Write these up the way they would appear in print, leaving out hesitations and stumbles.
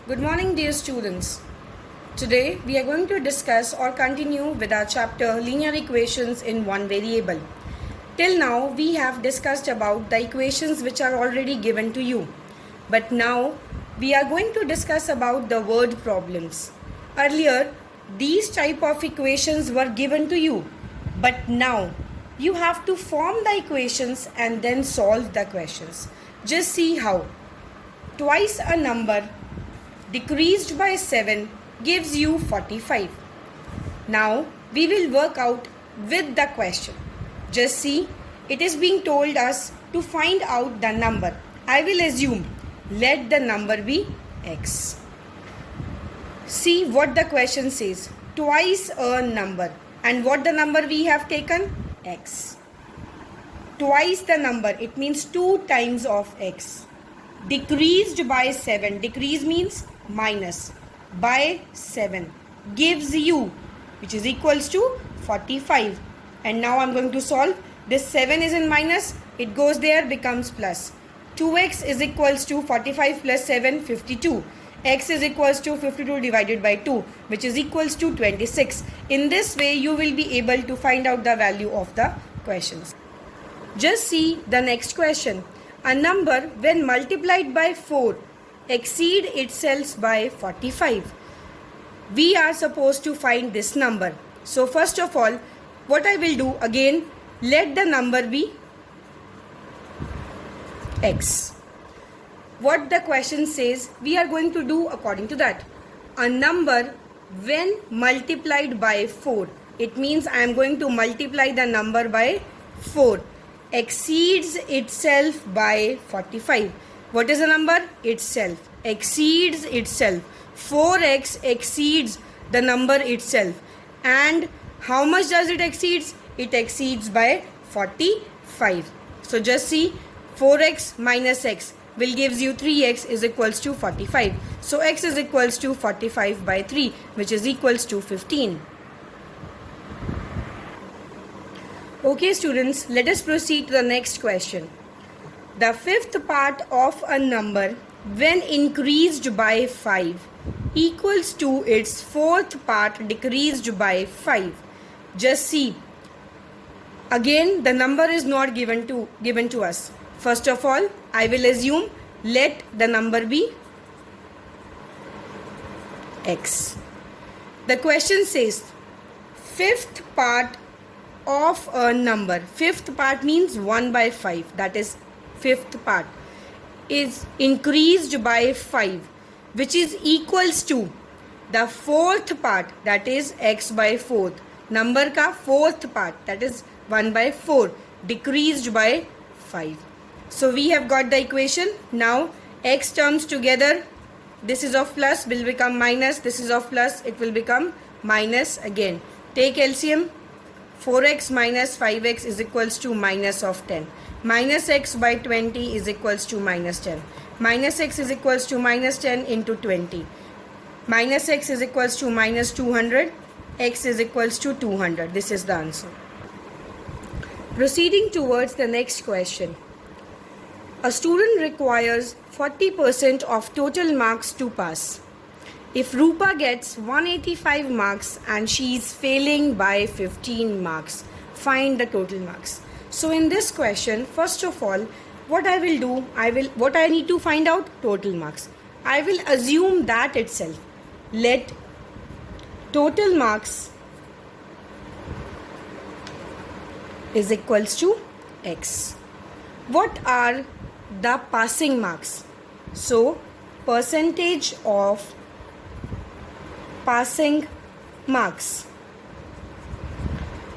Good morning, dear students. Today we are going to discuss or continue with our chapter linear equations in one variable. Till now we have discussed about the equations which are already given to you. But now we are going to discuss about the word problems. Earlier these type of equations were given to you, but now you have to form the equations and then solve the questions. Just see how. Twice a number decreased by 7 gives you 45. Now we will work out with the question. Just see, it is being told us to find out the number. I will assume let the number be x. See what the question says. Twice a number. And what the number we have taken? X. Twice the number. It means 2 times of x. Decreased by 7. Decrease means minus by 7 gives you, which is equals to 45. And now I'm going to solve. This 7 is in minus, it goes there, becomes plus. 2x is equals to 45 plus 7, 52. X is equals to 52 divided by 2, which is equals to 26. In this way you will be able to find out the value of the questions. Just see the next question. A number when multiplied by 4 exceed itself by 45. We are supposed to find this number. So first of all, what I will do again, let the number be x. What the question says, we are going to do according to that. A number when multiplied by 4, it means I am going to multiply the number by 4, exceeds itself by 45. What is the number? Itself. Exceeds itself. 4x exceeds the number itself. And how much does it exceeds? It exceeds by 45. So just see, 4x minus x will gives you 3x is equals to 45. So x is equals to 45 by 3, which is equals to 15. Okay students, let us proceed to the next question. The fifth part of a number when increased by 5 equals to its fourth part decreased by 5. Just see, again the number is not given to us. First of all, I will assume let the number be x. The question says fifth part of a number. Fifth part means 1 by 5. That is fifth part is increased by 5, which is equals to the fourth part, that is x by fourth. Number ka fourth part, that is 1 by 4 decreased by 5. So we have got the equation. Now x terms together, this is of plus will become minus, this is of plus, it will become minus again. Take LCM. 4x minus 5x is equals to minus of 10. Minus x by 20 is equals to minus 10. Minus x is equals to minus 10 into 20. Minus x is equals to minus 200. X is equals to 200. This is the answer. Proceeding towards the next question. A student requires 40% of total marks to pass. If Rupa gets 185 marks and she is failing by 15 marks, find the total marks. So in this question, first of all, what I will do, what I need to find out? Total marks. I will assume that itself. Let total marks is equals to x. What are the passing marks? So percentage of passing marks,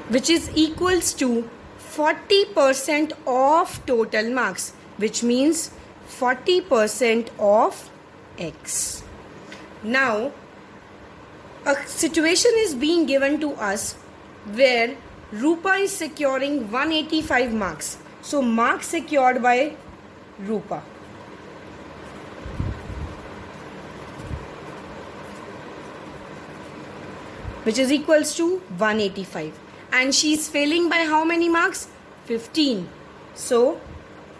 which is equals to 40% of total marks, which means 40% of x. Now a situation is being given to us where Rupa is securing 185 marks. So marks secured by Rupa. Which is equals to 185. And she is failing by how many marks? 15. So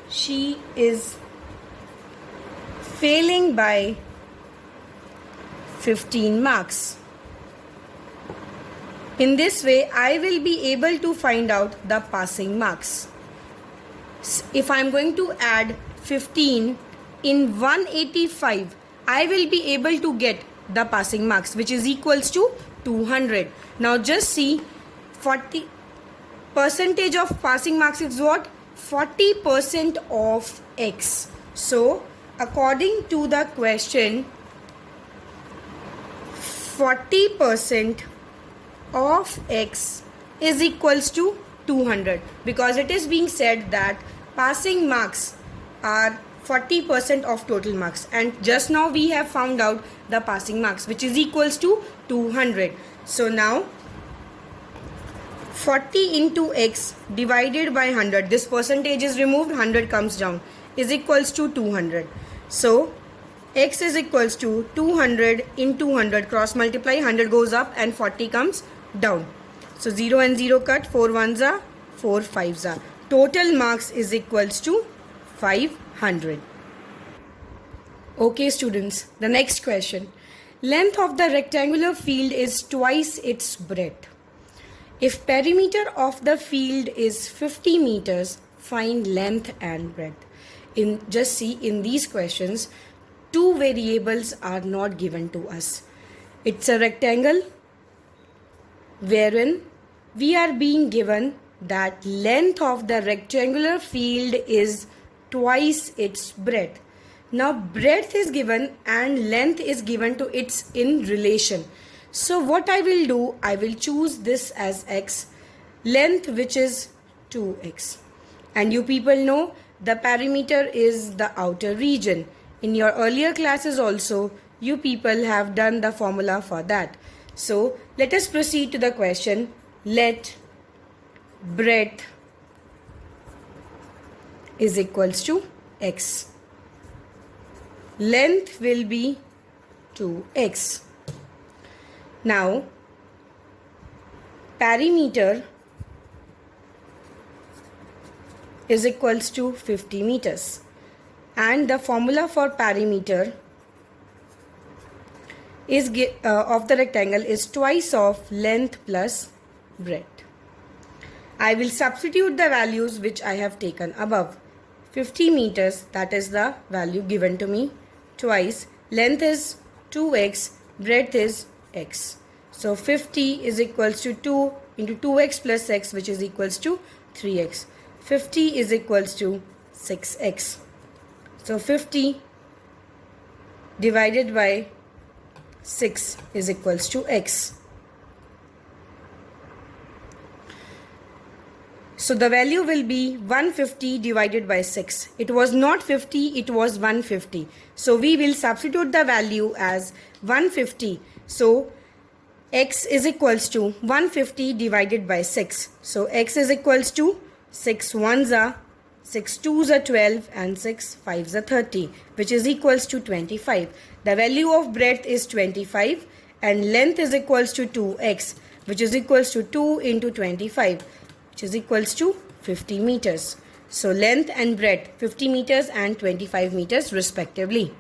she is failing by 15 marks. In this way, I will be able to find out the passing marks. If I am going to add 15 in 185, I will be able to get the passing marks, which is equals to 200. Now just see, 40% of passing marks is what? 40% of x. So according to the question, 40% of x is equals to 200, because it is being said that passing marks are 40% of total marks, and just now we have found out the passing marks, which is equals to 200. So now 40 into x divided by 100, this percentage is removed, 100 comes down, is equals to 200. So x is equals to 200 into 100, cross multiply, 100 goes up and 40 comes down. So 0 and 0 cut, 4 ones are 4 fives are. Total marks is equals to 500. Okay students, the next question. Length of the rectangular field is twice its breadth. If perimeter of the field is 50 meters, find length and breadth. Just see, in these questions, two variables are not given to us. It's a rectangle wherein we are being given that length of the rectangular field is twice its breadth. Now breadth is given and length is given to its in relation. So what I will do, I will choose this as x, length which is 2x. And you people know the perimeter is the outer region. In your earlier classes also, you people have done the formula for that. So let us proceed to the question. Let breadth is equals to x. Length will be 2x. Now perimeter is equals to 50 meters, and the formula for perimeter is of the rectangle is twice of length plus breadth. I will substitute the values which I have taken above. 50 meters, that is the value given to me, twice length is 2x, breadth is x. So 50 is equals to 2 into 2x plus x, which is equals to 3x. 50 is equals to 6x. So 50 divided by 6 is equals to x. So the value will be 150 divided by 6. It was not 50, it was 150. So we will substitute the value as 150. So x is equals to 150 divided by 6. So x is equals to 6 ones are 6 twos are 12 and 6 fives are 30, which is equals to 25. The value of breadth is 25 and length is equals to 2x, which is equals to 2 into 25, which is equals to 50 meters. So length and breadth 50 meters and 25 meters respectively.